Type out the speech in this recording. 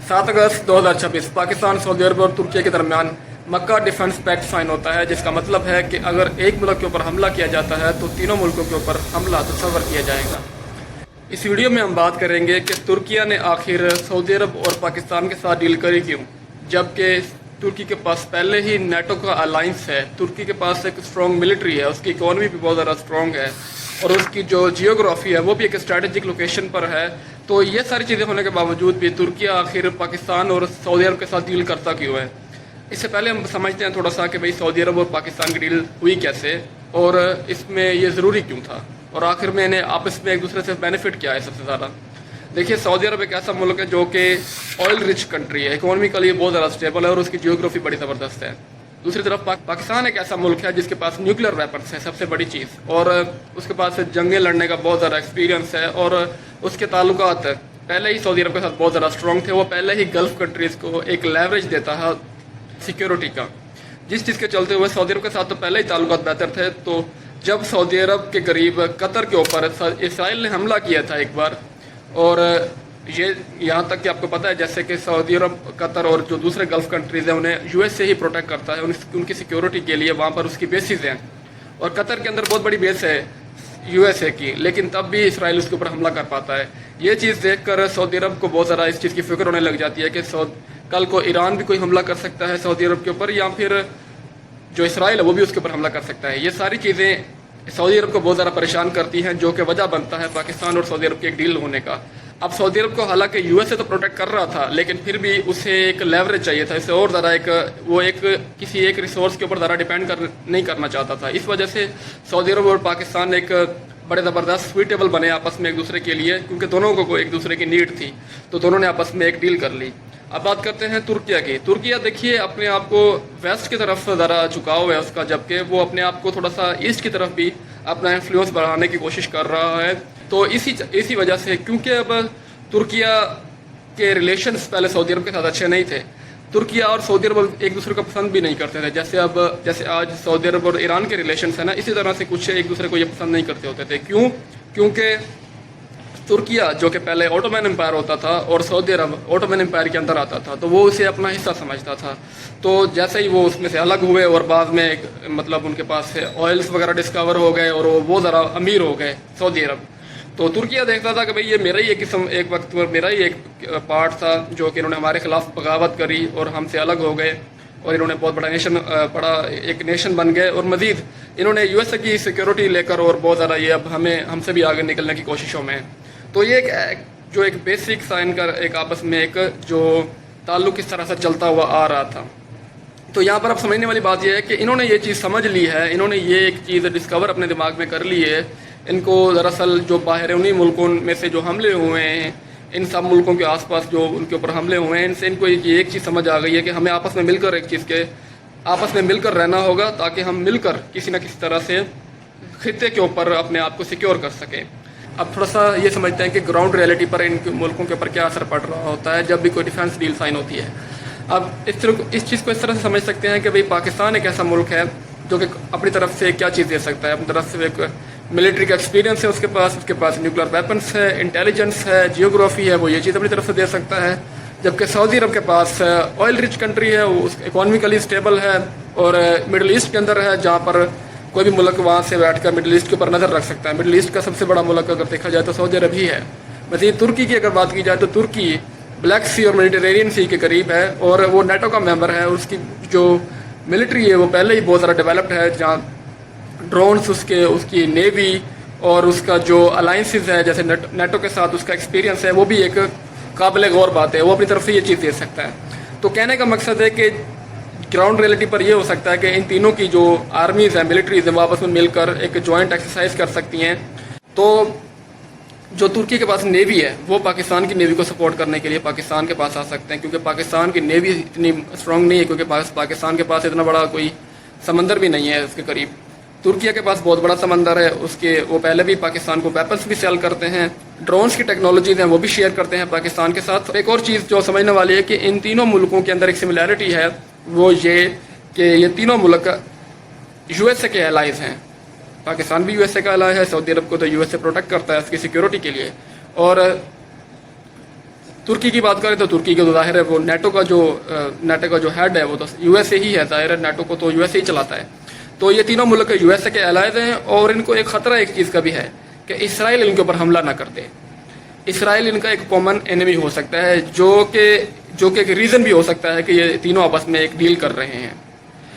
7 अगस्त 2026 Pakistan, Saudi अरब और तुर्की के दरमियान मक्का डिफेंस पैक्ट साइन होता है, जिसका मतलब है कि अगर एक मुल्क के ऊपर हमला किया जाता है तो तीनों मुल्कों के ऊपर हमला तस्वर किया जाएगा। इस वीडियो में हम बात करेंगे कि तुर्की ने आखिर सऊदी अरब और पाकिस्तान के साथ डील करी क्यों, जबकि तुर्की के पास पहले ही नेटो का अलाइंस है, तुर्की के पास एक स्ट्रॉन्ग मिलिट्री है, उसकी इकॉनमी भी बहुत ज़्यादा स्ट्रॉन्ग है और उसकी जो जियोग्राफी है वो भी एक स्ट्रेटेजिक लोकेशन पर है। तो ये सारी चीज़ें होने के बावजूद भी तुर्की आखिर पाकिस्तान और सऊदी अरब के साथ डील करता क्यों है। इससे पहले हम समझते हैं थोड़ा सा कि भाई सऊदी अरब और पाकिस्तान की डील हुई कैसे और इसमें ये ज़रूरी क्यों था और आखिर में इन्हें आपस में एक दूसरे से बेनिफिट क्या है सबसे ज़्यादा। देखिए, सऊदी अरब एक ऐसा मुल्क है जो कि ऑयल रिच कंट्री है, इकोनॉमिकली बहुत ज़्यादा स्टेबल है और उसकी जियोग्राफी बड़ी ज़बरदस्त है। दूसरी तरफ पाकिस्तान एक ऐसा मुल्क है जिसके पास न्यूक्लियर वेपन्स है, सबसे बड़ी चीज़, और उसके पास जंगें लड़ने का बहुत ज़्यादा एक्सपीरियंस है और उसके ताल्लुकात पहले ही सऊदी अरब के साथ बहुत ज़्यादा स्ट्रॉन्ग थे। वो पहले ही गल्फ़ कंट्रीज़ को एक लेवरेज देता है सिक्योरिटी का, जिस चीज़ के चलते हुए सऊदी अरब के साथ तो पहले ही ताल्लुकात बेहतर थे। तो जब सऊदी अरब के करीब कतर के ऊपर इसराइल ने हमला किया था एक बार, और ये यहाँ तक कि आपको पता है जैसे कि सऊदी अरब, कतर और जो दूसरे गल्फ़ कंट्रीज़ हैं उन्हें यूएस से ही प्रोटेक्ट करता है, उनकी सिक्योरिटी के लिए वहाँ पर उसकी बेसिस हैं, और कतर के अंदर बहुत बड़ी बेस है यूएसए की, लेकिन तब भी इसराइल उसके ऊपर हमला कर पाता है। ये चीज़ देखकर सऊदी अरब को बहुत ज़्यादा इस चीज़ की फिक्र होने लग जाती है कि कल को ईरान भी कोई हमला कर सकता है सऊदी अरब के ऊपर, या फिर जो इसराइल है वो भी उसके ऊपर हमला कर सकता है। ये सारी चीज़ें सऊदी अरब को बहुत ज़्यादा परेशान करती हैं, जो कि वजह बनता है पाकिस्तान और सऊदी अरब की एक डील होने का। अब सऊदी अरब को हालांकि यूएसए तो प्रोटेक्ट कर रहा था, लेकिन फिर भी उसे एक लेवरेज चाहिए था, इससे और ज़्यादा किसी एक रिसोर्स के ऊपर ज़्यादा डिपेंड नहीं करना चाहता था। इस वजह से सऊदी अरब और पाकिस्तान एक बड़े ज़बरदस्त स्वीटेबल बने आपस में एक दूसरे के लिए, क्योंकि दोनों को एक दूसरे की नीड थी, तो दोनों ने आपस में एक डील कर ली। अब बात करते हैं तुर्किया की। तुर्किया देखिए अपने आप को वेस्ट की तरफ ज़रा झुकाव है उसका, जबकि वो अपने आप को थोड़ा सा ईस्ट की तरफ भी अपना इन्फ्लुएंस बढ़ाने की कोशिश कर रहा है। तो इसी वजह से, क्योंकि अब तुर्किया के रिलेशंस पहले सऊदी अरब के साथ अच्छे नहीं थे, तुर्किया और सऊदी अरब एक दूसरे को पसंद भी नहीं करते थे। जैसे आज सऊदी अरब और ईरान के रिलेशंस है ना, इसी तरह से कुछ एक दूसरे को ये पसंद नहीं करते होते थे। क्यों? क्योंकि तुर्किया जो कि पहले ऑटोमन एम्पायर होता था और सऊदी अरब ऑटोमन एम्पायर के अंदर आता था, तो वो उसे अपना हिस्सा समझता था। तो जैसे ही वो उसमें से अलग हुए और बाद में मतलब उनके पास से ऑयल्स वगैरह डिस्कवर हो गए और वो ज़रा अमीर हो गए सऊदी अरब, तो तुर्किया देखता था कि भाई ये मेरा ही एक वक्त पर मेरा ही एक पार्ट था, जो कि इन्होंने हमारे खिलाफ बगावत करी और हमसे अलग हो गए और इन्होंने बहुत बड़ा एक नेशन बन गए, और मज़ीद इन्होंने यूएसए की सिक्योरिटी लेकर और बहुत ज़्यादा ये अब हमसे भी आगे निकलने की कोशिशों में। तो ये एक बेसिक साइन का एक आपस में एक जो ताल्लुक़ इस तरह से चलता हुआ आ रहा था। तो यहाँ पर अब समझने वाली बात यह है कि इन्होंने ये चीज़ समझ ली है, इन्होंने ये एक चीज़ डिस्कवर अपने दिमाग में कर ली है। इनको दरअसल जो बाहरी मुल्कों में से जो हमले हुए हैं, इन सब मुल्कों के आसपास जो उनके ऊपर हमले हुए हैं, इनसे इनको एक चीज़ समझ आ गई है कि हमें आपस में मिलकर रहना होगा, ताकि हम मिलकर किसी न किसी तरह से खित्ते के ऊपर अपने आप को सिक्योर कर सकें। अब थोड़ा सा ये समझते हैं कि ग्राउंड रियलिटी पर इन मुल्कों के ऊपर क्या असर पड़ रहा होता है जब भी कोई डिफेंस डील साइन होती है। अब इस चीज़ को इस तरह से समझ सकते हैं कि भाई पाकिस्तान एक ऐसा मुल्क है जो कि अपनी तरफ से क्या चीज़ दे सकता है। अपनी तरफ से एक मिलिट्री का एक्सपीरियंस है उसके पास न्यूक्लियर वेपन्स है, इंटेलिजेंस है, जियोग्राफी है, वो ये चीज़ अपनी तरफ से दे सकता है। जबकि सऊदी अरब के पास ऑयल रिच कंट्री है, वो इकोनॉमिकली स्टेबल है और मिडल ईस्ट के अंदर है, जहाँ पर कोई भी मुल्क वहाँ से बैठकर मिडल ईस्ट के ऊपर नज़र रख सकता है। मिडल ईस्ट का सबसे बड़ा मुल्क अगर देखा जाए तो सऊदी अरब ही है। मज़ीद तुर्की की अगर बात की जाए तो तुर्की ब्लैक सी और मेडिटेरेनियन सी के करीब है और वो नेटो का मेंबर है, और उसकी जो मिलिट्री है वो पहले ही बहुत ज़्यादा डेवलप्ड है, जहाँ ड्रोन्स, उसकी नेवी और उसका जो अलाइंसेस है जैसे नेटो के साथ उसका एक्सपीरियंस है, वो भी एक काबिल गौर बात है। वो अपनी तरफ से ये चीज़ दे सकता है। तो कहने का मकसद है कि ग्राउंड रियलिटी पर यह हो सकता है कि इन तीनों की जो आर्मीज़ हैं, मिलिट्रीज़ हैं, वो आपस में मिलकर एक जॉइंट एक्सरसाइज कर सकती हैं। तो जो तुर्की के पास नेवी है वो पाकिस्तान की नेवी को सपोर्ट करने के लिए पाकिस्तान के पास आ सकते हैं, क्योंकि पाकिस्तान की नेवी इतनी स्ट्रॉन्ग नहीं है, क्योंकि पाकिस्तान के पास इतना बड़ा कोई समंदर भी नहीं है उसके करीब। तुर्किया के पास बहुत बड़ा समंदर है, वो पहले भी पाकिस्तान को वेपन्स भी सेल करते हैं, ड्रोन्स की टेक्नोलॉजीज हैं वो भी शेयर करते हैं पाकिस्तान के साथ। एक और चीज़ जो समझने वाली है कि इन तीनों मुल्कों के अंदर एक सिमिलैरिटी है, वो ये कि ये तीनों मुल्क यूएसए के एलाइज हैं। पाकिस्तान भी यूएसए का एलाय है, सऊदी अरब को तो यूएसए प्रोटेक्ट करता है उसकी सिक्योरिटी के लिए, और तुर्की की बात करें तो तुर्की के तो ज़ाहिर है वो नेटो का जो हेड है वो तो यूएसए ही है, ज़ाहिर है नेटो को तो यूएसए ही चलाता है। तो ये तीनों मुल्क यूएसए के एलाइज हैं और इनको एक ख़तरा एक चीज़ का भी है कि इसराइल इनके ऊपर हमला ना कर दे। इसराइल इनका एक कॉमन एनिमी हो सकता है, जो कि एक रीज़न भी हो सकता है कि ये तीनों आपस में एक डील कर रहे हैं।